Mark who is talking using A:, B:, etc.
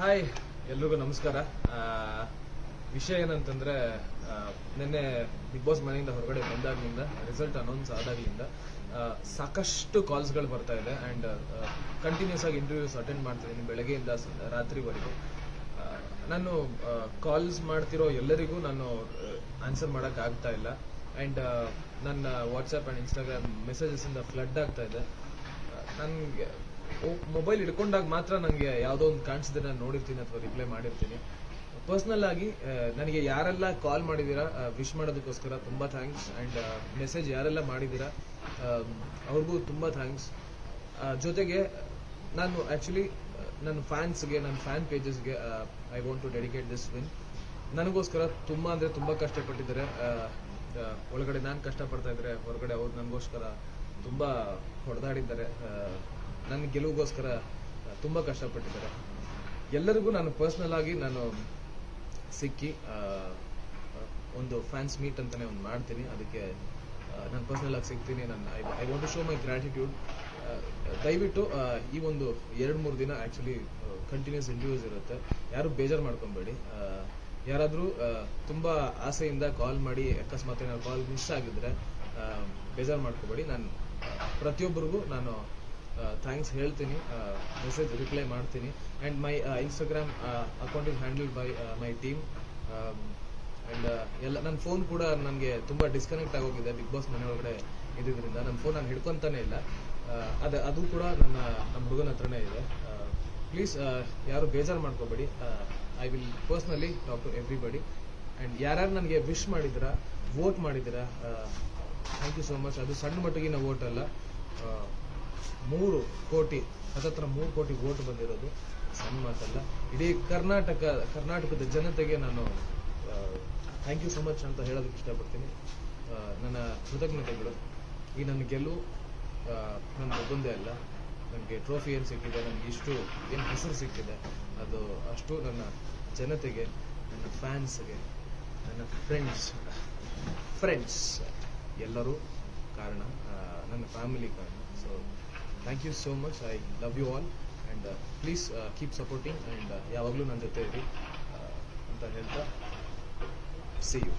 A: Hi, ಎಲ್ರಿಗೂ ನಮಸ್ಕಾರ. ವಿಷಯ ಏನಂತಂದ್ರೆ, ನಿನ್ನೆ ಬಿಗ್ ಬಾಸ್ ಮನೆಯಿಂದ ಹೊರಗಡೆ ಬಂದಾಗ್ಲಿಂದ, ರಿಸಲ್ಟ್ ಅನೌನ್ಸ್ ಆದಾಗ್ಲಿಂದ ಸಾಕಷ್ಟು ಕಾಲ್ಸ್ಗಳು ಬರ್ತಾ ಇದೆ. ಆ್ಯಂಡ್ ಕಂಟಿನ್ಯೂಸ್ ಆಗಿ ಇಂಟರ್ವ್ಯೂಸ್ ಅಟೆಂಡ್ ಮಾಡ್ತಿದ್ದೀನಿ ಬೆಳಗ್ಗೆಯಿಂದ ರಾತ್ರಿವರೆಗೂ. ನಾನು ಕಾಲ್ಸ್ ಮಾಡ್ತಿರೋ ಎಲ್ಲರಿಗೂ ನಾನು ಆನ್ಸರ್ ಮಾಡೋಕ್ಕೆ ಆಗ್ತಾ ಇಲ್ಲ. ಆ್ಯಂಡ್ ನನ್ನ ವಾಟ್ಸಪ್ ಆ್ಯಂಡ್ ಇನ್ಸ್ಟಾಗ್ರಾಮ್ ಮೆಸೇಜಸ್ಸಿಂದ ಫ್ಲಡ್ ಆಗ್ತಾ ಇದೆ. ನನಗೆ ಮೊಬೈಲ್ ಹಿಡ್ಕೊಂಡಾಗ ಮಾತ್ರ ನನಗೆ ಯಾವುದೋ ಒಂದು ಕಾಣಿಸಿದ್ರೆ ನಾನು ನೋಡಿರ್ತೀನಿ ಅಥವಾ ರಿಪ್ಲೈ ಮಾಡಿರ್ತೀನಿ. ಪರ್ಸ್ನಲ್ ಆಗಿ ನನಗೆ ಯಾರೆಲ್ಲ ಕಾಲ್ ಮಾಡಿದ್ದೀರಾ, ವಿಶ್ ಮಾಡೋದಕ್ಕೋಸ್ಕರ ತುಂಬ ಥ್ಯಾಂಕ್ಸ್. ಆ್ಯಂಡ್ ಮೆಸೇಜ್ ಯಾರೆಲ್ಲ ಮಾಡಿದ್ದೀರಾ ಅವ್ರಿಗೂ ತುಂಬ ಥ್ಯಾಂಕ್ಸ್. ಜೊತೆಗೆ ನಾನು ಆ್ಯಕ್ಚುಲಿ ನನ್ನ ಫ್ಯಾನ್ಸ್ಗೆ, ನನ್ನ ಫ್ಯಾನ್ ಪೇಜಸ್ಗೆ I want to dedicate this win. ನನಗೋಸ್ಕರ ತುಂಬ ಅಂದರೆ ತುಂಬ ಕಷ್ಟಪಟ್ಟಿದ್ದಾರೆ. ಒಳಗಡೆ ನಾನು ಕಷ್ಟಪಡ್ತಾ ಇದ್ದರೆ ಹೊರಗಡೆ ಅವ್ರು ನನಗೋಸ್ಕರ ತುಂಬ ಹೊಡೆದಾಡಿದ್ದಾರೆ. ನನ್ನ ಗೆಲುವಿಗೋಸ್ಕರ ತುಂಬ ಕಷ್ಟಪಟ್ಟಿದ್ದಾರೆ. ಎಲ್ಲರಿಗೂ ನಾನು ಪರ್ಸ್ನಲ್ ಆಗಿ ನಾನು ಸಿಕ್ಕಿ ಒಂದು ಫ್ಯಾನ್ಸ್ ಮೀಟ್ ಅಂತಲೇ ಒಂದು ಮಾಡ್ತೀನಿ. ಅದಕ್ಕೆ ನಾನು ಪರ್ಸ್ನಲ್ ಆಗಿ ಸಿಗ್ತೀನಿ. I want to show my gratitude. ದಯವಿಟ್ಟು ಈ ಒಂದು 2-3 ದಿನ ಆ್ಯಕ್ಚುಲಿ ಕಂಟಿನ್ಯೂಸ್ ಇಂಟರ್ವ್ಯೂಸ್ ಇರುತ್ತೆ. ಯಾರು ಬೇಜಾರು ಮಾಡ್ಕೊಬೇಡಿ. ಯಾರಾದರೂ ತುಂಬ ಆಸೆಯಿಂದ ಕಾಲ್ ಮಾಡಿ ಅಕಸ್ಮಾತ್ ಏನಾದ್ರು ಕಾಲ್ ಮಿಸ್ ಆಗಿದ್ರೆ ಬೇಜಾರು ಮಾಡ್ಕೋಬೇಡಿ. ನಾನು ಪ್ರತಿಯೊಬ್ಬರಿಗೂ ನಾನು ಥ್ಯಾಂಕ್ಸ್ ಹೇಳ್ತೀನಿ, ಮೆಸೇಜ್ ರಿಪ್ಲೈ ಮಾಡ್ತೀನಿ. And my Instagram account is handled by my team. And ಎಲ್ಲ ನನ್ನ ಫೋನ್ ಕೂಡ ನನಗೆ ತುಂಬ ಡಿಸ್ಕನೆಕ್ಟ್ ಆಗೋಗಿದೆ ಬಿಗ್ ಬಾಸ್ ಮನೆ ಒಳಗಡೆ ಇದ್ದಿದ್ದರಿಂದ. ನನ್ನ ಫೋನ್ ನಾನು ಹಿಡ್ಕೊತಾನೆ ಇಲ್ಲ. ಅದು ಕೂಡ ನಮ್ಮ ಹುಡುಗನ ಹತ್ರನೇ ಇದೆ. ಪ್ಲೀಸ್ ಯಾರು ಬೇಜಾರು ಮಾಡ್ಕೋಬೇಡಿ. I will personally talk to everybody. And ಯಾರ್ಯಾರು ನನಗೆ ವಿಶ್ ಮಾಡಿದ್ದೀರಾ, ವೋಟ್ ಮಾಡಿದ್ದೀರಾ, ಥ್ಯಾಂಕ್ ಯು ಸೋ ಮಚ್. ಅದು ಸಣ್ಣ ಮಟ್ಟಿಗಿನ ವೋಟ್ ಅಲ್ಲ. 3 ಕೋಟಿ, ಹತ್ತತ್ರ 3 ಕೋಟಿ ವೋಟ್ ಬಂದಿರೋದು ಸಣ್ಣ ಮಾತಲ್ಲ. ಇಡೀ ಕರ್ನಾಟಕದ ಜನತೆಗೆ ನಾನು ಥ್ಯಾಂಕ್ ಯು ಸೊ ಮಚ್ ಅಂತ ಹೇಳೋದಕ್ಕೆ ಇಷ್ಟಪಡ್ತೀನಿ. ನನ್ನ ಕೃತಜ್ಞತೆಗಳು. ಈ ನನ್ನ ಗೆಲುವು ನನ್ನ ಒಬ್ಬಂದೇ ಅಲ್ಲ. ನನಗೆ ಟ್ರೋಫಿ ಏನು ಸಿಕ್ಕಿದೆ, ನನಗೆ ಇಷ್ಟು ಏನು ಹೆಸರು ಸಿಕ್ಕಿದೆ, ಅದು ಅಷ್ಟು ನನ್ನ ಜನತೆಗೆ, ನನ್ನ ಫ್ಯಾನ್ಸ್ಗೆ, ನನ್ನ ಫ್ರೆಂಡ್ಸ್ ಎಲ್ಲರೂ ಕಾರಣ, ನನ್ನ ಫ್ಯಾಮಿಲಿ ಕಾರಣ. So thank you so much. I love you all. And please keep supporting. And ಯಾವಾಗಲೂ ನನ್ನ ಜೊತೆ ಇರಿ ಅಂತ ಹೇಳ್ತಾ ಸಿ ಯು.